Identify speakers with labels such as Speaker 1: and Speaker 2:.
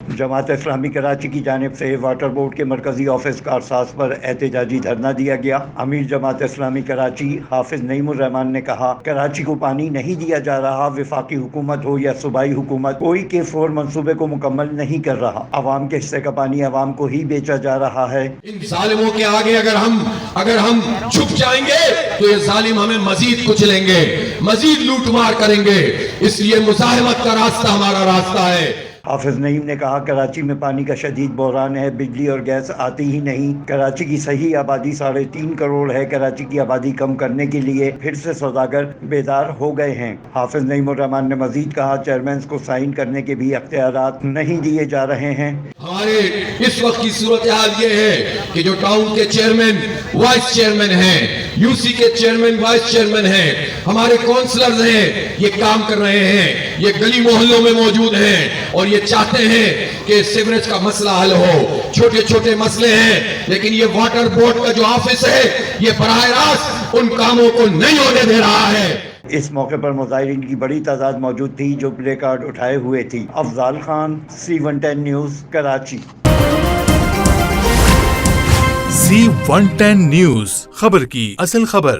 Speaker 1: جماعت اسلامی کراچی کی جانب سے واٹر بورڈ کے مرکزی آفس کارساز پر احتجاجی دھرنا دیا گیا۔ امیر جماعت اسلامی کراچی حافظ نعیم الرحمان نے کہا، کراچی کو پانی نہیں دیا جا رہا، وفاقی حکومت ہو یا صوبائی حکومت، کوئی K4 منصوبے کو مکمل نہیں کر رہا۔ عوام کے حصے کا پانی عوام کو ہی بیچا جا رہا ہے۔
Speaker 2: ان ظالموں کے آگے اگر ہم چھپ جائیں گے تو یہ ظالم ہمیں مزید کچلیں گے، مزید لوٹ مار کریں گے، اس لیے مزاحمت کا راستہ ہمارا راستہ ہے۔
Speaker 1: حافظ نعیم نے کہا، کراچی میں پانی کا شدید بحران ہے، بجلی اور گیس آتی ہی نہیں۔ کراچی کی صحیح آبادی 3.5 کروڑ ہے۔ کراچی کی آبادی کم کرنے کے لیے پھر سے سوداگر بیدار ہو گئے ہیں۔ حافظ نعیم الرحمان نے مزید کہا، چیئرمینز کو سائن کرنے کے بھی اختیارات نہیں دیے جا رہے ہیں۔
Speaker 2: ہمارے اس وقت کی صورتحال یہ ہے کہ جو ٹاؤن کے چیئرمین وائس چیئرمین ہیں، یو سی کے چیئرمین وائس چیئرمین ہیں، ہمارے کونسلرز ہیں، یہ کام کر رہے ہیں، یہ گلی محلوں میں موجود ہیں اور یہ چاہتے ہیں کہ سیوریج کا مسئلہ حل ہو۔ چھوٹے چھوٹے مسئلے ہیں، لیکن یہ واٹر بورڈ کا جو آفس ہے یہ براہ راست ان کاموں کو نہیں ہونے دے رہا ہے۔
Speaker 1: اس موقع پر مظاہرین کی بڑی تعداد موجود تھی جو پلے کارڈ اٹھائے ہوئے تھی۔ Afzal Khan, C110 news, Karachi.
Speaker 3: C110 news, خبر کی اصل خبر۔